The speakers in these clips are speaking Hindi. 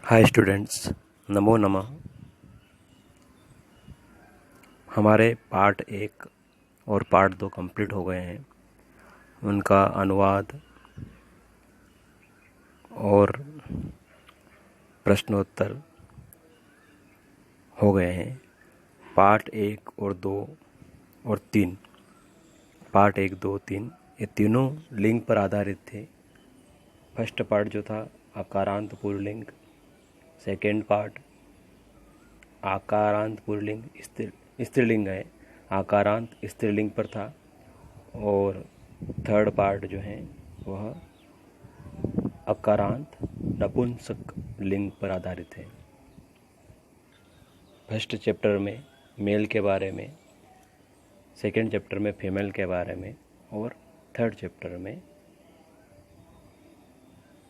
हाय स्टूडेंट्स, नमो नमः। हमारे पार्ट 1 और पार्ट 2 कंप्लीट हो गए हैं। उनका अनुवाद और प्रश्नोत्तर हो गए हैं। पार्ट 1 और 2 और 3, पार्ट 1, 2, 3 ये तीनों लिंग पर आधारित थे। फर्स्ट पार्ट जो था आकारांत पुल्लिंग, सेकेंड पार्ट आकारांत पुल्लिंग स्त्रीलिंग है, आकारांत स्त्रीलिंग पर था, और थर्ड पार्ट जो है वह अकारांत नपुंसक लिंग पर आधारित है। फर्स्ट चैप्टर में मेल के बारे में, सेकेंड चैप्टर में फीमेल के बारे में, और थर्ड चैप्टर में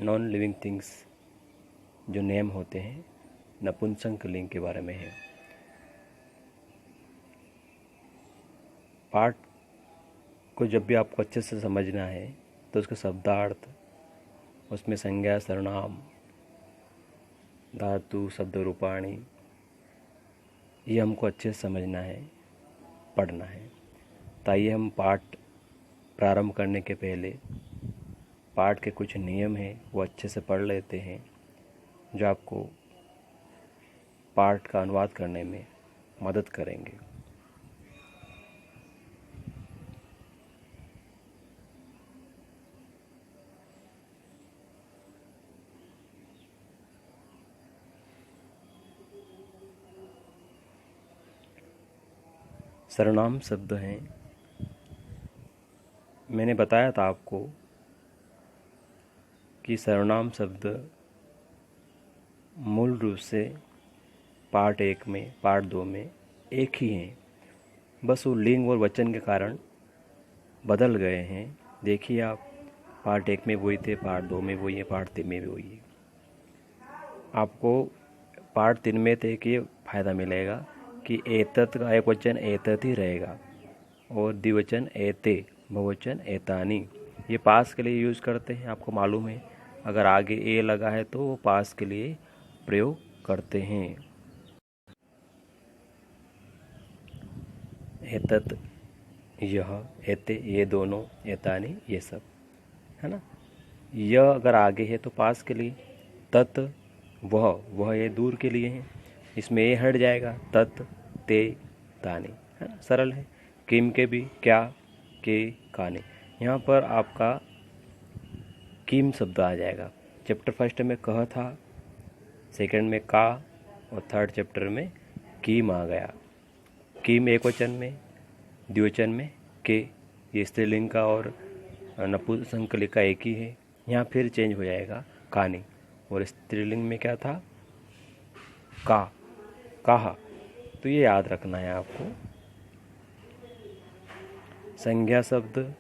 नॉन लिविंग थिंग्स जो नेम होते हैं नपुंसक लिंग के बारे में है। पार्ट को जब भी आपको अच्छे से समझना है तो उसका शब्दार्थ, उसमें संज्ञा, सर्वनाम, धातु, शब्द रूपाणी, ये हमको अच्छे से समझना है, पढ़ना है। तो आइए हम पाठ प्रारंभ करने के पहले पाठ के कुछ नियम हैं वो अच्छे से पढ़ लेते हैं, जो आपको पाठ का अनुवाद करने में मदद करेंगे। सर्वनाम शब्द हैं। मैंने बताया था आपको कि सर्वनाम शब्द मूल रूप से पार्ट 1 में, पार्ट 2 में एक ही हैं, बस वो लिंग और वचन के कारण बदल गए हैं। देखिए आप, पार्ट 1 में वही थे, पार्ट 2 में वही है, पार्ट 3 में भी वही है। आपको पार्ट 3 में थे कि फ़ायदा मिलेगा कि एतत् का एक वचन एतत् ही रहेगा, और द्विवचन एते, बहुवचन एतानी। ये पास के लिए यूज़ करते हैं, आपको मालूम है। अगर आगे ए लगा है तो वो पास के लिए प्रयोग करते हैं। एतत्, यह, एते, ये दोनों, एतानी, ये सब, है ना। यह अगर आगे है तो पास के लिए, तत्, वह ये दूर के लिए है, इसमें ये हट जाएगा, तत्, ते, तानी, है ना, सरल है। किम के भी क्या, के, काने, यहाँ पर आपका किम शब्द आ जाएगा। चैप्टर फर्स्ट में कह था, सेकंड में का, और थर्ड चैप्टर में किम आ गया। किम एक वचन में, द्विवचन में के, ये स्त्रीलिंग का और नपुंसकलिंग का एक ही है। यहाँ फिर चेंज हो जाएगा कानी, और स्त्रीलिंग में क्या था, का, कहा। तो ये याद रखना है आपको। संज्ञा शब्द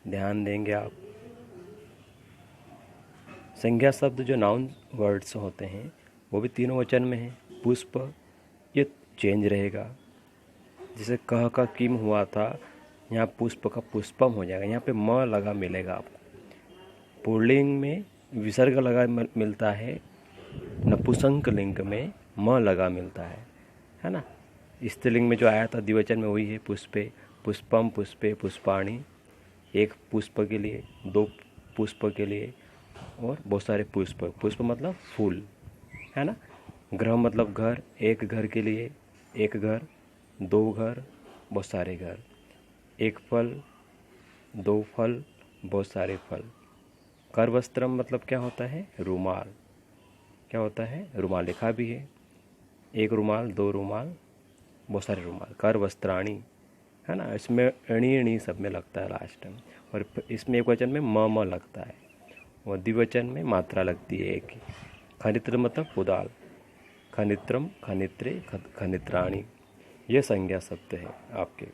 ध्यान देंगे आप। संज्ञा शब्द जो नाउन वर्ड्स होते हैं वो भी तीनों वचन में है। पुष्प, ये चेंज रहेगा। जैसे कह का किम हुआ था, यहाँ पुष्प का पुष्पम हो जाएगा। यहाँ पे म लगा मिलेगा आपको। पुल्लिंग में विसर्ग लगा मिलता है, नपुंसक लिंग में म लगा मिलता है ना। स्त्रीलिंग में जो आया था द्विवचन में वही है, पुष्पे, पुष्पम, पुष्पे, पुष्पाणि। एक पुष्प के लिए, दो पुष्प के लिए, और बहुत सारे पुष्प। पुष्प मतलब फूल, है ना। गृह मतलब घर, एक घर के लिए एक घर, दो घर, बहुत सारे घर। एक फल, दो फल, बहुत सारे फल। कर वस्त्रम मतलब क्या होता है, रुमाल। क्या होता है, रुमाल लिखा भी है। एक रुमाल, दो रुमाल, बहुत सारे रुमाल। कर वस्त्राणी, है ना। इसमें अणी अणी सब में लगता है लास्ट में, और इसमें एक वचन में म लगता है, और द्विवचन में मात्रा लगती है एक ही। खनित्र मतलब कुदाल, खनित्रम, खनित्रे, खनित्राणी, ये संज्ञा शब्द है आपके।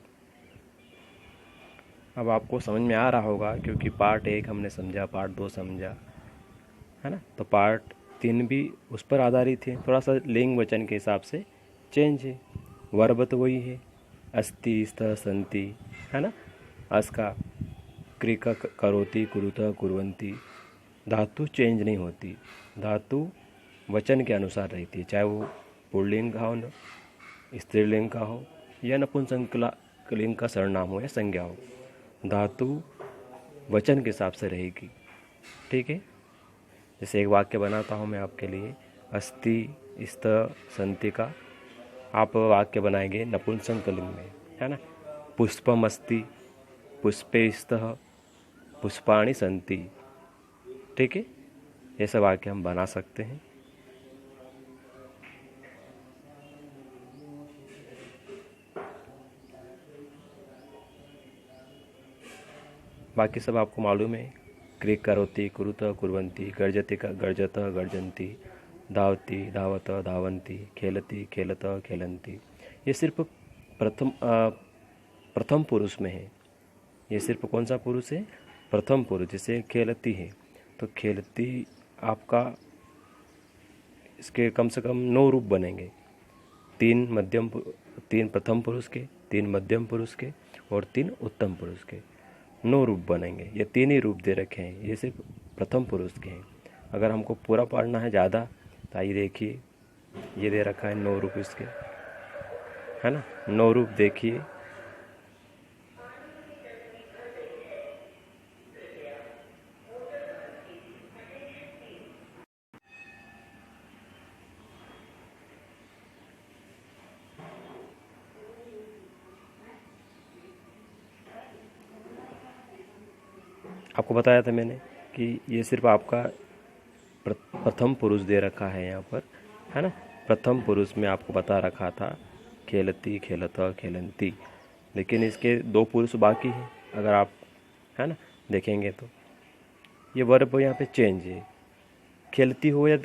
अब आपको समझ में आ रहा होगा, क्योंकि पार्ट 1 हमने समझा, पार्ट 2 समझा, है ना। तो पार्ट 3 भी उस पर आधारित है। थोड़ा सा लिंग वचन के हिसाब से चेंज है। वर्ब तो वही है, अस्ति, स्तः, सन्ति, है ना। अस का क्रिका, करोति, कुरुतः, कुर्वन्ति। धातु चेंज नहीं होती। धातु वचन के अनुसार रहती है, चाहे वो पुल्लिंग का हो, स्त्रीलिंग का हो या नपुंसकलिंग का सर्वनाम हो या संज्ञा हो, धातु वचन के हिसाब से रहेगी। ठीक है, जैसे एक वाक्य बनाता हूँ मैं आपके लिए, अस्ति स्त संति का आप वाक्य बनाएंगे नपुंसकलिंग में, है ना। पुष्पम अस्ति, पुष्पे स्तः, पुष्पाणि सन्ति। ठीक है, ऐसा वाक्य हम बना सकते हैं। बाकी सब आपको मालूम है, क्रिक करोति, कुरुत कुर्वन्ति, गर्जति गर्जत गर्जन्ति, धावति धावत धावन्ति, खेलति खेलत खेलन्ति। ये सिर्फ प्रथम पुरुष में है। ये सिर्फ कौन सा पुरुष है? प्रथम पुरुष। जैसे खेलती है तो खेलती आपका इसके कम से कम 9 रूप बनेंगे, 3 प्रथम पुरुष के, 3 मध्यम पुरुष के और 3 उत्तम पुरुष के, 9 रूप बनेंगे। ये 3 ही रूप दे रखे हैं, ये सिर्फ प्रथम पुरुष के हैं। अगर हमको पूरा पढ़ना है ज़्यादा तो आइए देखिए, ये दे रखा है 9 रूप इसके, है ना। 9 रूप देखिए, आपको बताया था मैंने कि ये सिर्फ आपका प्रथम पुरुष दे रखा है यहाँ पर, है ना। प्रथम पुरुष में आपको बता रखा था खेलती खेलत खेलंती, लेकिन इसके 2 पुरुष बाकी हैं। अगर आप, है ना, देखेंगे तो ये वर्ब यहाँ पे चेंज है, खेलती हो या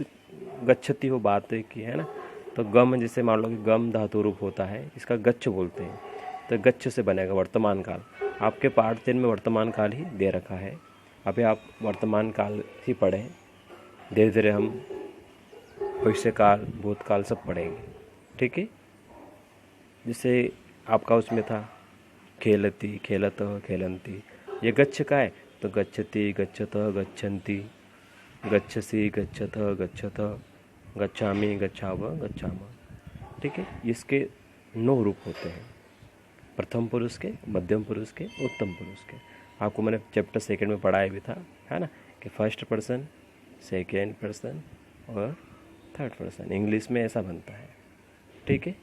गच्छती हो, बात है कि, है ना। तो गम, जैसे मान लो कि गम धातु रूप होता है, इसका गच्छ बोलते हैं, तो गच्छ से बनेगा वर्तमान काल। आपके पाठ 3 में वर्तमान काल ही दे रखा है, अभी आप वर्तमान काल ही पढ़ें, धीरे धीरे हम भविष्य काल भूतकाल सब पढ़ेंगे। ठीक है, जैसे आपका उसमें था खेलती खेलत खेलंती, ये गच्छ का है तो गच्छति गच्छत गच्छन्ति, गच्छसि गच्छत गच्छत, गच्छामि गच्छाव गच्छाम। ठीक है, इसके 9 रूप होते हैं, प्रथम पुरुष के, मध्यम पुरुष के, उत्तम पुरुष के। आपको मैंने चैप्टर 2 में पढ़ाया भी था, है ना, कि फर्स्ट पर्सन, सेकेंड पर्सन और थर्ड पर्सन। इंग्लिश में ऐसा बनता है। ठीक है,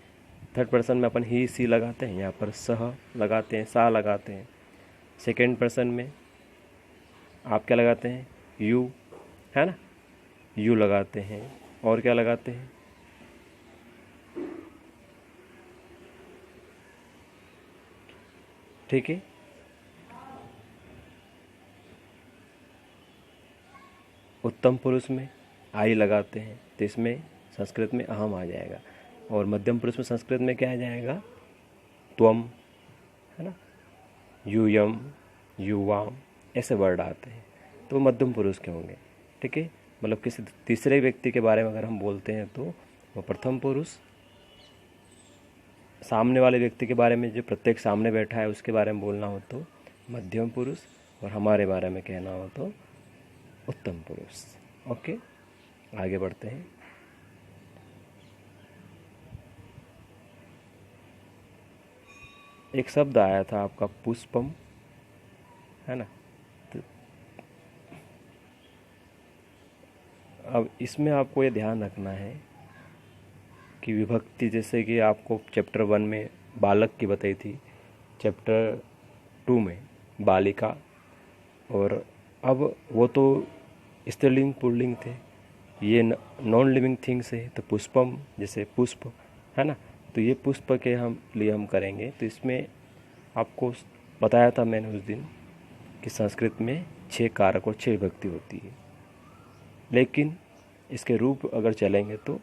थर्ड पर्सन में अपन ही सी लगाते हैं, यहाँ पर सह लगाते हैं, सा लगाते हैं। सेकेंड पर्सन में आप क्या लगाते हैं? यू, है ना, यू लगाते हैं। और क्या लगाते हैं? ठीक है, उत्तम पुरुष में आई लगाते हैं, तो इसमें संस्कृत में अहम आ जाएगा। और मध्यम पुरुष में संस्कृत में क्या आ जाएगा? त्वम, है ना, यूयम, युवाम, ऐसे वर्ड आते हैं, तो मध्यम पुरुष के होंगे। ठीक है, मतलब किसी तीसरे व्यक्ति के बारे में अगर हम बोलते हैं तो वो प्रथम पुरुष, सामने वाले व्यक्ति के बारे में, जो प्रत्येक सामने बैठा है उसके बारे में बोलना हो तो मध्यम पुरुष, और हमारे बारे में कहना हो तो उत्तम पुरुष। ओके, आगे बढ़ते हैं। एक शब्द आया था आपका पुष्पम, है ना, तो अब इसमें आपको ये ध्यान रखना है कि विभक्ति, जैसे कि आपको चैप्टर 1 में बालक की बताई थी, चैप्टर 2 में बालिका, और अब वो तो स्त्रीलिंग पुल्लिंग थे, ये नॉन लिविंग थिंग्स है। तो पुष्पम, जैसे पुष्प, है ना, तो ये पुष्प के हम करेंगे। तो इसमें आपको बताया था मैंने उस दिन कि संस्कृत में 6 कारक और 6 विभक्ति होती है, लेकिन इसके रूप अगर चलेंगे तो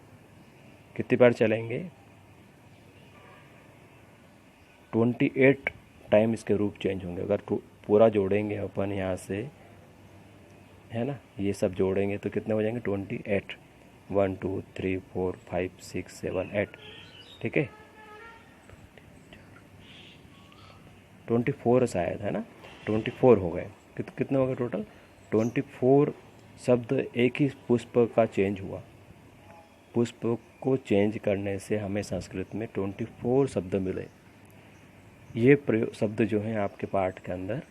कितनी बार चलेंगे? 28 टाइम इसके रूप चेंज होंगे। अगर पूरा जोड़ेंगे अपन यहाँ से, है ना, ये सब जोड़ेंगे तो कितने हो जाएंगे? 28, 1 2 3 4 5 6 7 8। ठीक है, 24 शायद, है ना, 24 हो गए। कितने हो गए टोटल? 24 शब्द एक ही पुष्प का चेंज हुआ। पुष्प को चेंज करने से हमें संस्कृत में 24 शब्द मिले। ये प्रयोग शब्द जो हैं आपके पाठ के अंदर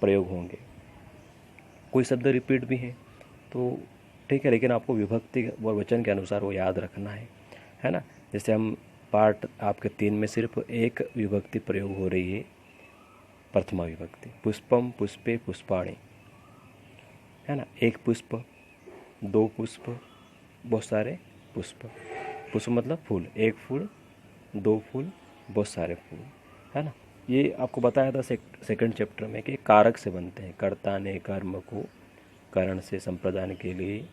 प्रयोग होंगे। कोई शब्द रिपीट भी है तो ठीक है, लेकिन आपको विभक्ति व वचन के अनुसार वो याद रखना है ना। जैसे हम पाठ आपके 3 में सिर्फ एक विभक्ति प्रयोग हो रही है, प्रथमा विभक्ति, पुष्पम पुष्पे पुष्पाणि, है ना। एक पुष्प, 2 पुष्प, बहुत सारे पुष्प। पुष्प मतलब फूल, एक फूल, 2 फूल, बहुत सारे फूल, है ना। ये आपको बताया था सेकंड चैप्टर में कि कारक से बनते हैं। कर्ता ने कर्म को करण से संप्रदान के लिए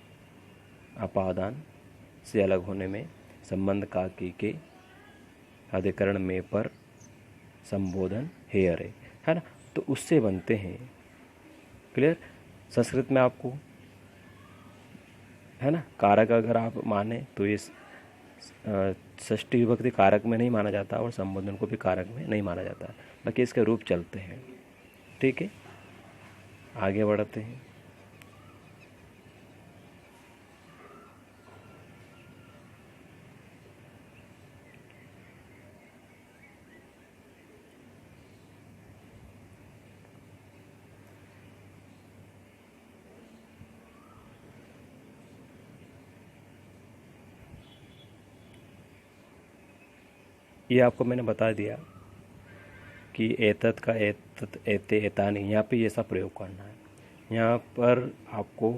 अपादान से अलग होने में संबंध का के अधिकरण में पर संबोधन हे अरे, है ना। तो उससे बनते हैं। क्लियर। संस्कृत में आपको, है ना, कारक अगर आप माने तो ये षष्ठी विभक्ति कारक में नहीं माना जाता और संबोधन को भी कारक में नहीं माना जाता, बाकी इसके रूप चलते हैं। ठीक है, आगे बढ़ते हैं। ये आपको मैंने बता दिया कि एतत का एतत, एते, एतानी, यहाँ पे ये सब प्रयोग करना है। यहाँ पर आपको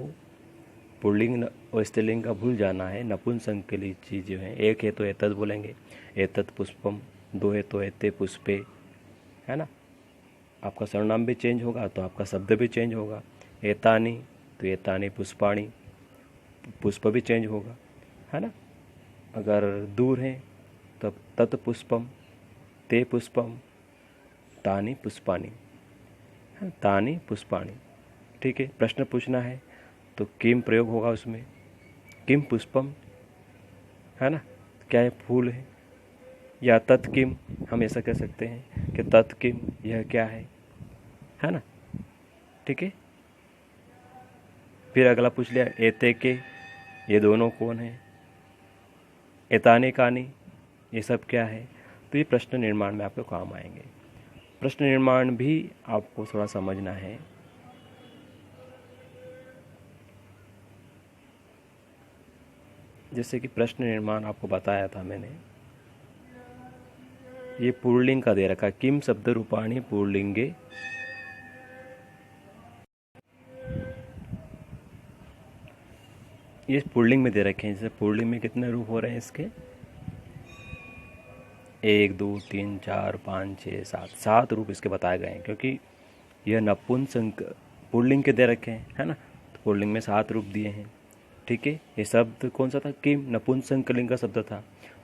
पुल्लिंग और स्त्रीलिंग का भूल जाना है। नपुंसक के लिए चीज़ जो है, एक है तो एतत बोलेंगे, एतत पुष्पम, 2 है तो एते पुष्पे, है ना। आपका सर्वनाम भी चेंज होगा तो आपका शब्द भी चेंज होगा। एतानी तो एतानी पुष्पाणी, पुष्प भी चेंज होगा, है ना। अगर दूर हैं तब तत् पुष्पम, ते पुष्पम, तानि पुष्पाणि, तानि पुष्पाणि। ठीक है, प्रश्न पूछना है तो किम प्रयोग होगा उसमें, किम पुष्पम, है ना, क्या ये फूल है। या तत्किम, हम ऐसा कह सकते हैं कि तत्किम, यह क्या है ना। ठीक है, फिर अगला पूछ लिया एते के, ये दोनों कौन है। एताने कानी, ये सब क्या है। तो ये प्रश्न निर्माण में आपको काम आएंगे। प्रश्न निर्माण भी आपको थोड़ा समझना है। जैसे कि प्रश्न निर्माण आपको बताया था मैंने, ये पुल्लिंग का दे रखा, किम शब्द रूपाणी पुल्लिंगे, ये पुल्लिंग में दे रखे हैं। जैसे पुल्लिंग में कितने रूप हो रहे हैं इसके, 1 2 3 4 5 6 7 रूप इसके बताए गए हैं, क्योंकि यह नपुंसक पुल्लिंग के दे रखे हैं, है ना। तो पुल्लिंग में 7 रूप दिए हैं। ठीक है, ये शब्द कौन सा था, किम, नपुंसकलिंग का शब्द था,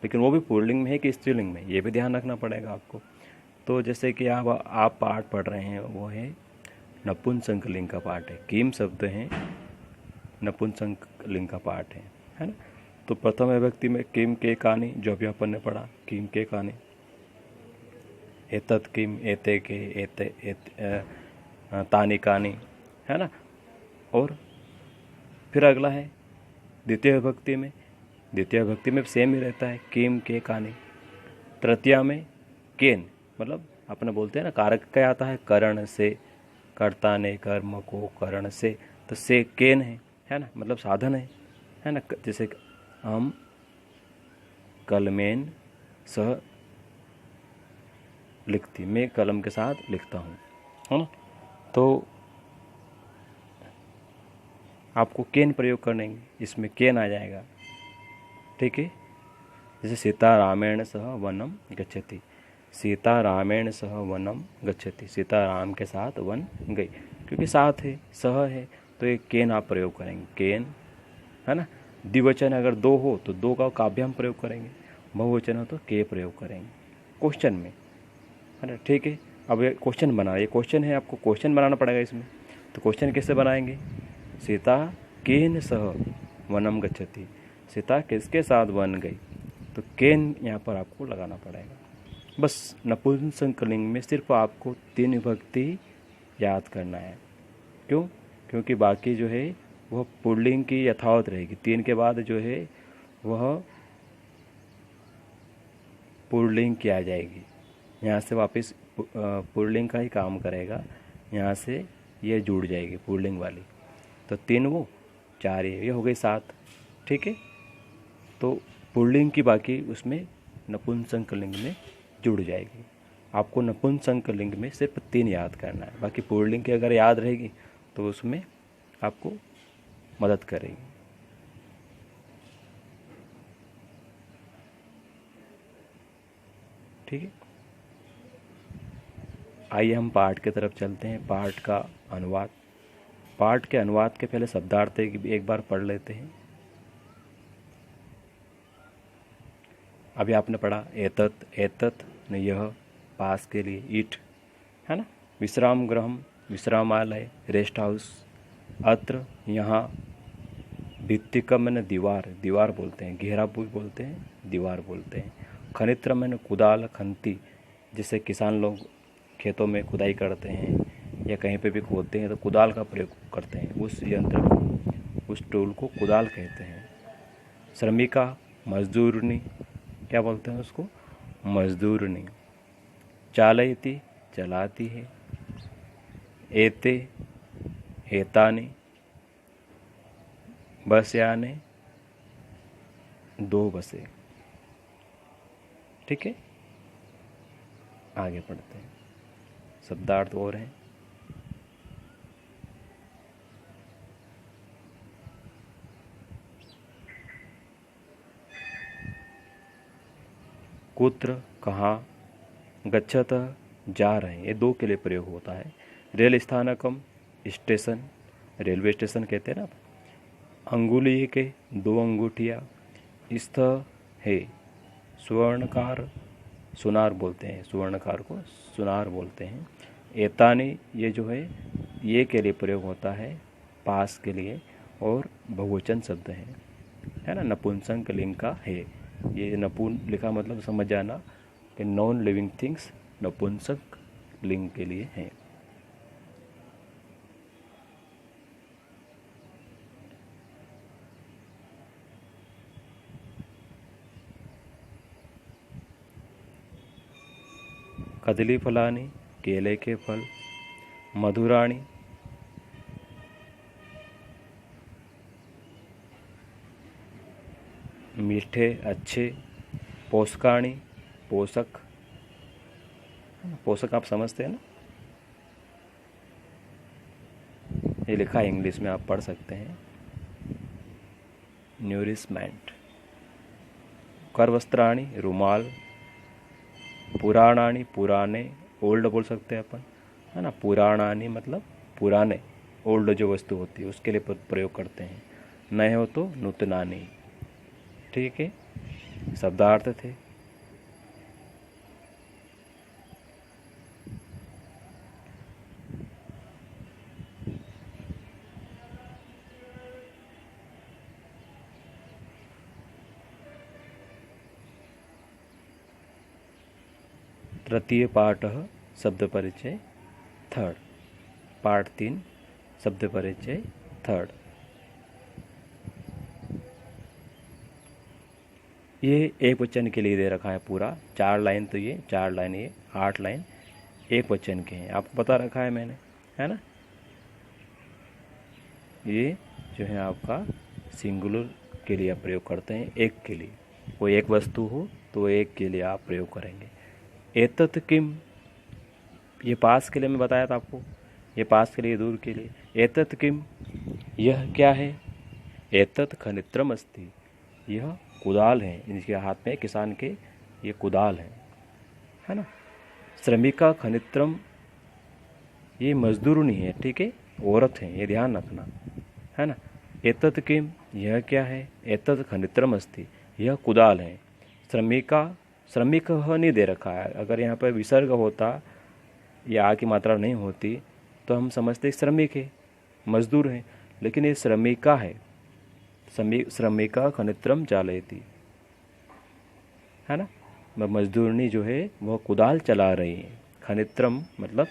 लेकिन वो भी पुल्लिंग में है कि स्त्रीलिंग में, ये भी ध्यान रखना पड़ेगा आपको। तो जैसे कि आप पाठ पढ़ रहे हैं, वो है नपुंसकलिंग का पाठ है, किम शब्द है, नपुंसकलिंग का पाठ है ना। तो प्रथम विभक्ति में किम के कानी, जो भी अपन ने पढ़ा, किम के कानी, एतत किम, एते के, एते तानी कानी, है ना। और फिर अगला है द्वितीय विभक्ति में, द्वितीय विभक्ति में सेम ही रहता है, किम के कानी। तृतीया में केन, मतलब अपने बोलते हैं ना, कारक क्या आता है, करण से, कर्ता ने कर्म को करण से, तो से केन है ना, मतलब साधन है ना। जैसे हम कलमेन सह लिखती, मैं कलम के साथ लिखता हूँ, है ना। तो आपको केन प्रयोग करने, इसमें केन आ जाएगा। ठीक है, जैसे सीता रामेण सह वनम गच्छति, सीता रामेण सह वनम गच्छति, सीता राम के साथ वन गई, क्योंकि साथ है, सह है, तो एक केन आप प्रयोग करेंगे, केन, है ना। द्विवचन अगर 2 हो तो 2 का काव्य हम प्रयोग करेंगे, बहुवचन हो तो के प्रयोग करेंगे क्वेश्चन में, है ना। ठीक है, अब ये क्वेश्चन बना, ये क्वेश्चन है, आपको क्वेश्चन बनाना पड़ेगा इसमें। तो क्वेश्चन कैसे बनाएंगे, सीता केन सह वनम गच्छति, सीता किसके साथ वन गई, तो केन यहाँ पर आपको लगाना पड़ेगा। बस नपुंसकलिंग में सिर्फ आपको 3 विभक्ति याद करना है। क्योंकि बाकी जो है वो पुल्लिंग की यथावत रहेगी, 3 के बाद जो है वह पुल्लिंग की आ जाएगी। यहाँ से वापस पुल्लिंग का ही काम करेगा, यहाँ से ये जुड़ जाएगी पुल्लिंग वाली। तो 3 वो 4 ये हो गई 7। ठीक है, तो पुल्लिंग की बाकी उसमें नपुंसक लिंग में जुड़ जाएगी। आपको नपुंसक लिंग में सिर्फ 3 याद करना है, बाकी पुल्लिंग की अगर याद रहेगी तो उसमें आपको मदद करेगी। ठीक है, आइए हम पाठ की तरफ चलते हैं। पाठ का अनुवाद। पाठ के अनुवाद के पहले शब्दार्थ एक बार पढ़ लेते हैं। अभी आपने पढ़ा एतत्, एतत् ने यह, पास के लिए ईट, है ना। विश्राम गृहम, विश्रामालय, रेस्ट हाउस। अत्र, यहाँ। भित्तिकम मैंने दीवार, दीवार बोलते हैं, घेरा भी बोलते हैं, दीवार बोलते हैं। खनित्र मैंने कुदाल, खंती, जिससे किसान लोग खेतों में खुदाई करते हैं या कहीं पे भी खोदते हैं तो कुदाल का प्रयोग करते हैं। उस यंत्र को, उस टूल को कुदाल कहते हैं। श्रमिका, मजदूरनी, क्या बोलते हैं उसको, मजदूरनी। चालयति, चलाती है। एते, एतानी। बस याने, 2 बसें। ठीक है, आगे पढ़ते हैं। शब्दार्थ और हैं। कुत्र, कहाँ। गच्छत, जा रहे हैं, ये 2 के लिए प्रयोग होता है। रेल स्थानकम, स्टेशन, रेलवे स्टेशन कहते हैं ना। अंगुली के, 2 अंगूठियाँ। स्थ है, स्वर्णकार, सुनार बोलते हैं, सुवर्णकार को सुनार बोलते हैं। एतानी, ये जो है ये के लिए प्रयोग होता है, पास के लिए, और बहुवचन शब्द है ना, नपुंसक लिंग का है। ये नपुन लिखा मतलब समझ जाना कि नॉन लिविंग थिंग्स नपुंसक लिंग के लिए हैं। कदली फलानी, केले के फल। मधुराणी, मीठे, अच्छे। पोषकाणी, पोषक, पोषक आप समझते हैं ना, ये लिखा है इंग्लिश में, आप पढ़ सकते हैं, न्यूरिशमेंट। करवस्त्राणी, रुमाल। पुराणानी, पुराने, ओल्ड बोल सकते हैं अपन, है ना। पुराणानी मतलब पुराने, ओल्ड जो वस्तु होती है उसके लिए प्रयोग करते हैं। नए हो तो नूतनानी। ठीक है, शब्दार्थ थे। तृतीय पाठ शब्द परिचय, थर्ड। पार्ट 3 शब्द परिचय, थर्ड। ये एक वचन के लिए दे रखा है पूरा, 4 लाइन, तो ये 4 लाइन, ये 8 लाइन एक वचन के हैं, आपको बता रखा है मैंने, है ना। ये जो है आपका सिंगुलर के लिए आप प्रयोग करते हैं, एक के लिए, कोई एक वस्तु हो तो एक के लिए आप प्रयोग करेंगे। एतत् किम, ये पास के लिए मैं बताया था आपको, ये पास के लिए, दूर के लिए। एतत् किम, यह क्या है। एतत् खनित्रम अस्ति, यह कुदाल है, इनके हाथ में किसान के ये कुदाल है ना। श्रमिका खनित्रम, ये मजदूरनी है, ठीक है, औरत है, ये ध्यान रखना, है ना। एतत् किम, यह क्या है। एतत् खनित्रम अस्ति, यह कुदाल है। श्रमिका, श्रमिक नहीं दे रखा है, अगर यहाँ पर विसर्ग होता या आ की मात्रा नहीं होती तो हम समझते श्रमिक है, मजदूर है, लेकिन ये श्रमिका है। श्रमिका खनित्रम चालयति, है ना, मजदूरनी जो है वह कुदाल चला रही है। खनित्रम मतलब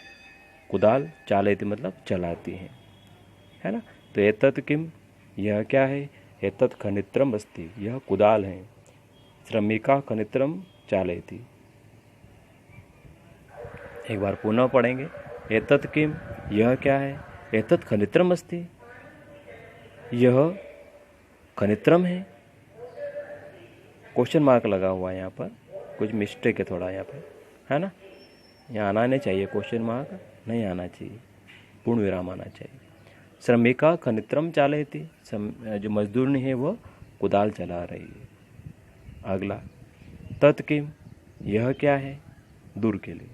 कुदाल, चालयति मतलब चलाती है ना। तो एतत् किम, यह क्या है। एतत् खनित्रम अस्ति, यह कुदाल है। श्रमिका खनित्रम चालयति। एक बार पुनः पढ़ेंगे। एतत् किम, यह क्या है। एतत् खनित्रम अस्ति, यह खनित्रम है। क्वेश्चन मार्क लगा हुआ है यहाँ पर, कुछ मिस्टेक है थोड़ा यहाँ पे, है ना। यहाँ आना नहीं चाहिए, क्वेश्चन मार्क नहीं आना चाहिए, पूर्ण विराम आना चाहिए। श्रमिका खनित्रम चालयति, जो मजदूरनी है वो कुदाल चला रही है। अगला, तत्किम, यह क्या है, दूर के लिए।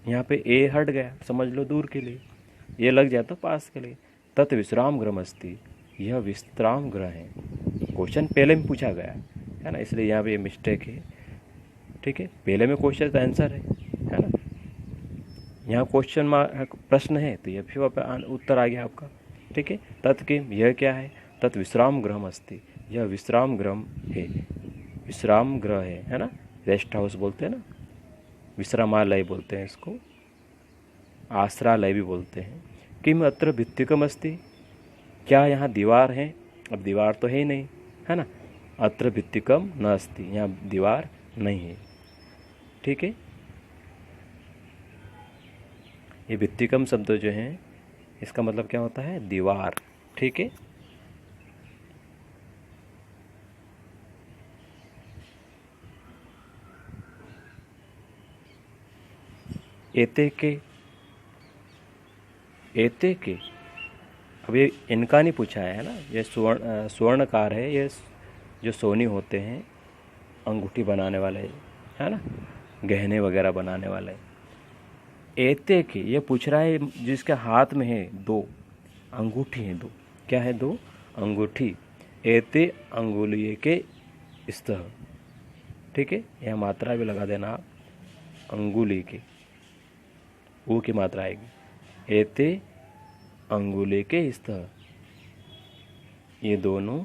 यहाँ पे ए हट गया, समझ लो दूर के लिए, ये लग जाता पास के लिए। तत् विश्राम गृह अस्ति, यह विश्राम गृह है। क्वेश्चन पहले में पूछा गया है ना, इसलिए यहाँ पे ये मिस्टेक है। ठीक है, पहले में क्वेश्चन का आंसर है ना। यहाँ क्वेश्चन मार्क प्रश्न है तो ये फिर उत्तर आ गया आपका। ठीक है, तत्किम, यह क्या है। तत् विश्राम गृह अस्ति, यह विश्राम गृह है। विश्राम गृह है ना, रेस्ट हाउस बोलते हैं ना, विश्रामालय बोलते हैं इसको, आश्रालय भी बोलते हैं। किम अत्र भित्तिकम अस्ति, क्या यहाँ दीवार है। अब दीवार तो है ही नहीं, है ना। अत्र भित्तिकम न अस्ति, यहाँ दीवार नहीं है। ठीक है, ये भित्तिकम शब्द जो है इसका मतलब क्या होता है, दीवार। ठीक है, एते के, अब ये इनका नहीं पूछा है ना। ये स्वर्णकार है, ये जो सोनी होते हैं, अंगूठी बनाने वाले, है ना, गहने वगैरह बनाने वाले। एते के, ये पूछ रहा है जिसके हाथ में है दो अंगूठी हैं, दो क्या है, दो अंगूठी। एते अंगुलिये के स्तः। ठीक है, यह मात्रा भी लगा देना आप, अंगुली के, ऊ की मात्रा आएगी। एते अंगुली के स्तः, ये दोनों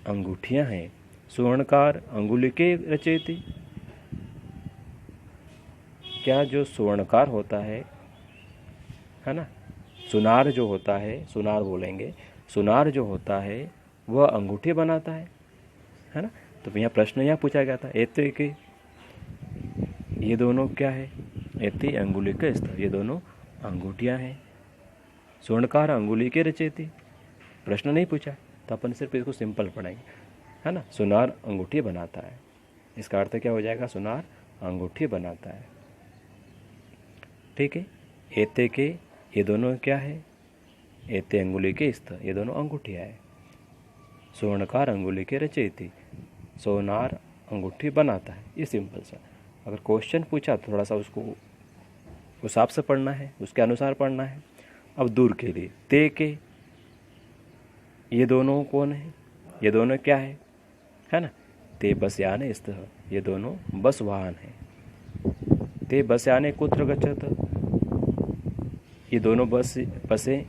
अंगूठियां हैं। स्वर्णकार अंगुली के रचयति, क्या जो स्वर्णकार होता है ना, सुनार जो होता है, सुनार बोलेंगे, सुनार जो होता है वह अंगूठी बनाता है ना। तो यहाँ प्रश्न यहाँ पूछा गया था, एते के, ये दोनों क्या है, एते अंगुली के स्तः, ये दोनों अंगूठियां हैं। स्वर्णकार अंगुली के रचयति, प्रश्न नहीं पूछा तो अपन सिर्फ इसको सिंपल पढ़ेंगे, है ना। सुनार अंगूठी बनाता है, इसका अर्थ क्या हो जाएगा, सुनार अंगूठी बनाता है। ठीक है, एते के, ये दोनों क्या है, एते अंगुली के स्तः, ये दोनों अंगूठियाँ है। स्वर्णकार अंगुली के रचयति, सोनार अंगूठी बनाता है। ये सिंपल सा, अगर क्वेश्चन पूछा तो थोड़ा सा उसको उस हिसाब से पढ़ना है, उसके अनुसार पढ़ना है। अब दूर के लिए, ते के, ये दोनों कौन है, ये दोनों क्या है ना। ते बस याने स्तः, ये दोनों बस वाहन है। ते बस याने कुत्र गच्छत, ये दोनों बसें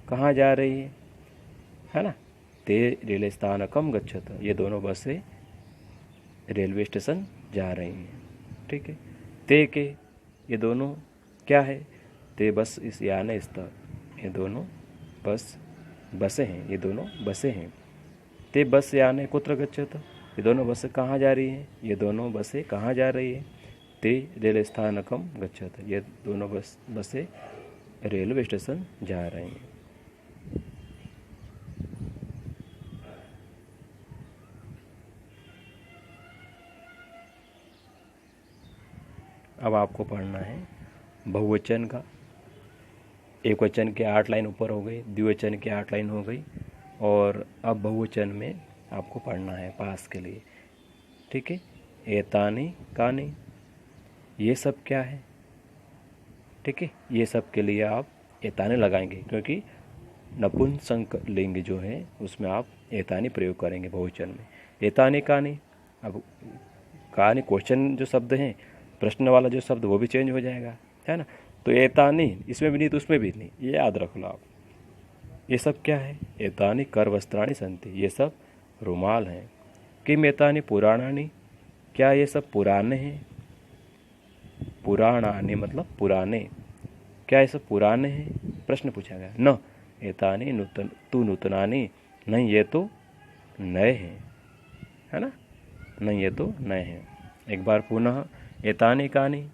कहाँ जा रही है ना। ते रेल स्थानकम गच्छत, ये दोनों बसें रेलवे स्टेशन जा रही हैं। ठीक है, ते के, ये दोनों क्या है, ते बस इस याने स्तः, ये दोनों बसें हैं, ये दोनों बसें हैं। ते बस याने कुत्र गच्छत, ये दोनों बसें कहाँ जा रही हैं, ये दोनों बसें कहाँ जा रही हैं। ते रेल स्थानकम गच्छत, ये दोनों बसें रेलवे स्टेशन जा रही हैं। अब आपको पढ़ना है बहुवचन का। एक वचन के 8 लाइन ऊपर हो गई, द्विवचन की 8 लाइन हो गई, और अब बहुवचन में आपको पढ़ना है पास के लिए। ठीक है, एतानी कानी, ये सब क्या है। ठीक है, ये सब के लिए आप एतानी लगाएंगे, क्योंकि नपुंसक लिंग जो है उसमें आप एतानी प्रयोग करेंगे बहुवचन में। एतानी कानी, अब कानी क्वेश्चन जो शब्द हैं, प्रश्न वाला जो शब्द वो भी चेंज हो जाएगा, है ना। तो एतानी इसमें भी नहीं तो उसमें भी नहीं, ये याद रख लो आप। ये सब क्या है, एतानी कर वस्त्राणी संति, ये सब रुमाल हैं। किम एतानी पुराणानी, क्या ये सब पुराने हैं। पुराणानी मतलब पुराने, क्या ये सब पुराने हैं, प्रश्न पूछा गया। न एतानी नूतनानी, नहीं ये तो नए हैं, है ना, नहीं ये तो नए हैं। एक बार पुनः, एतानी कानी,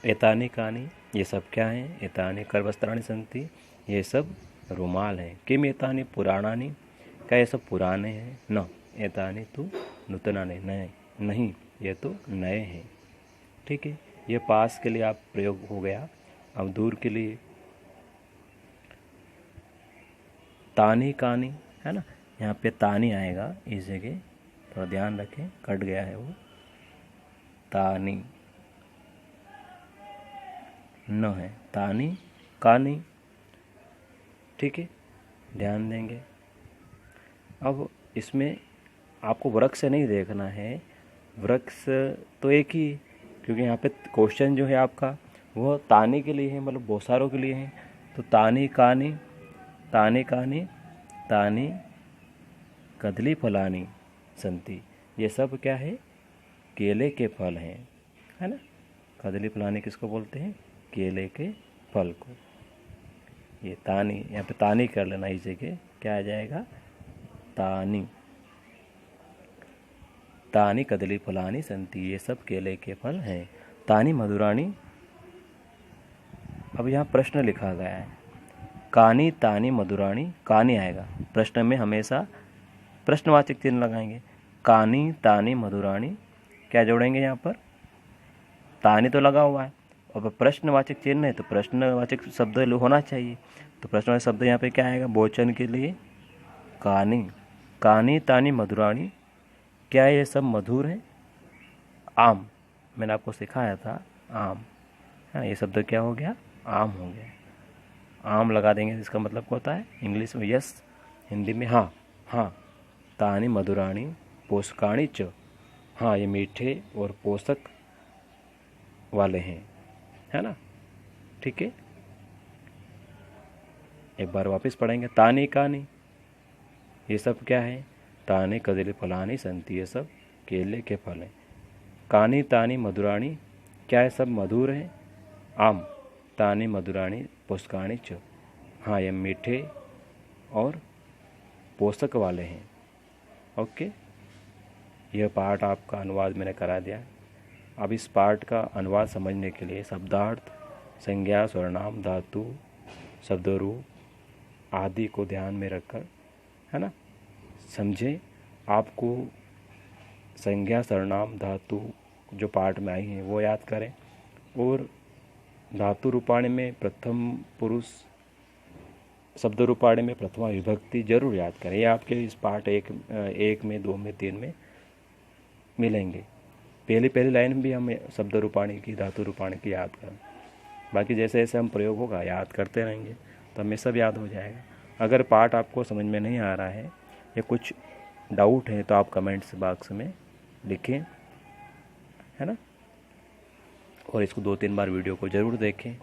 एतानी कानी, ये सब क्या हैं? एतानी करवस्त्राणि सन्ति, ये सब रुमाल हैं। किम एतानी पुराणानि, क्या ये सब पुराने हैं? न एतानी तो नूतनानि, नए नहीं, ये तो नए हैं। ठीक है, ये पास के लिए आप प्रयोग हो गया। अब दूर के लिए तानी कानी, है ना, यहाँ पे तानी आएगा इस जगह, थोड़ा ध्यान रखें, कट गया है वो, तानी न है, तानी कानी। ठीक है, ध्यान देंगे। अब इसमें आपको वृक्ष से नहीं देखना है, वृक्ष तो एक ही, क्योंकि यहाँ पे क्वेश्चन जो है आपका वो तानी के लिए है, मतलब बहुत सारों के लिए है। तो तानी कानी, तानी कानी, तानी कदली फलानी संति, ये सब क्या है? केले के फल हैं, है ना। कदली फलानी किसको बोलते हैं? केले के फल को। ये तानी, यहाँ पे तानी कर लेना, इस जगह क्या आ जाएगा? तानी, तानी कदली फलानी संति, ये सब केले के फल हैं। तानी मधुराणी, अब यहाँ प्रश्न लिखा गया है, कानी तानी मधुराणी, कानी आएगा प्रश्न में, हमेशा प्रश्नवाचक चिन्ह लगाएंगे। कानी तानी मधुराणी, क्या जोड़ेंगे यहाँ पर? तानी तो लगा हुआ है, और प्रश्नवाचक चिन्ह है तो प्रश्नवाचक शब्द होना चाहिए। तो प्रश्नवाचक शब्द यहाँ पे क्या आएगा? बहुवचन के लिए कानी, कानी तानी मधुराणी, क्या ये सब मधुर है? आम, मैंने आपको सिखाया था आम, हाँ, ये शब्द क्या हो गया? आम हो गया। आम लगा देंगे, इसका मतलब क्या होता है? इंग्लिश में यस, हिंदी में हाँ। हाँ, तानी मधुराणी पोषकाणी च, हाँ ये मीठे और पोषक वाले हैं, है ना। ठीक है, एक बार वापस पढ़ेंगे। तानी कानी, ये सब क्या है? तानी कदली फलानी संति, ये सब केले के फल हैं। कानी तानी मधुराणी, क्या ये सब मधुर है? आम, तानी मधुराणी पोषकाणी च, हाँ ये मीठे और पोषक वाले हैं। ओके, यह पाठ आपका अनुवाद मैंने करा दिया। अब इस पाठ का अनुवाद समझने के लिए शब्दार्थ, संज्ञा, सर्वनाम, धातु, शब्दरूप आदि को ध्यान में रखकर, है ना, समझें। आपको संज्ञा, सर्वनाम, धातु जो पाठ में आई हैं वो याद करें, और धातु रूपाणी में प्रथम पुरुष, शब्द रूपाणी में प्रथमा विभक्ति जरूर याद करें। ये आपके इस पाठ एक में, दो में, तीन में मिलेंगे। पहली लाइन भी हम शब्द रूपाणी की, धातु रूपाणी की याद करें। बाकी जैसे जैसे हम प्रयोग होगा याद करते रहेंगे तो हमें सब याद हो जाएगा। अगर पाठ आपको समझ में नहीं आ रहा है या कुछ डाउट है तो आप कमेंट्स बॉक्स में लिखें, है ना, और इसको 2-3 बार वीडियो को ज़रूर देखें।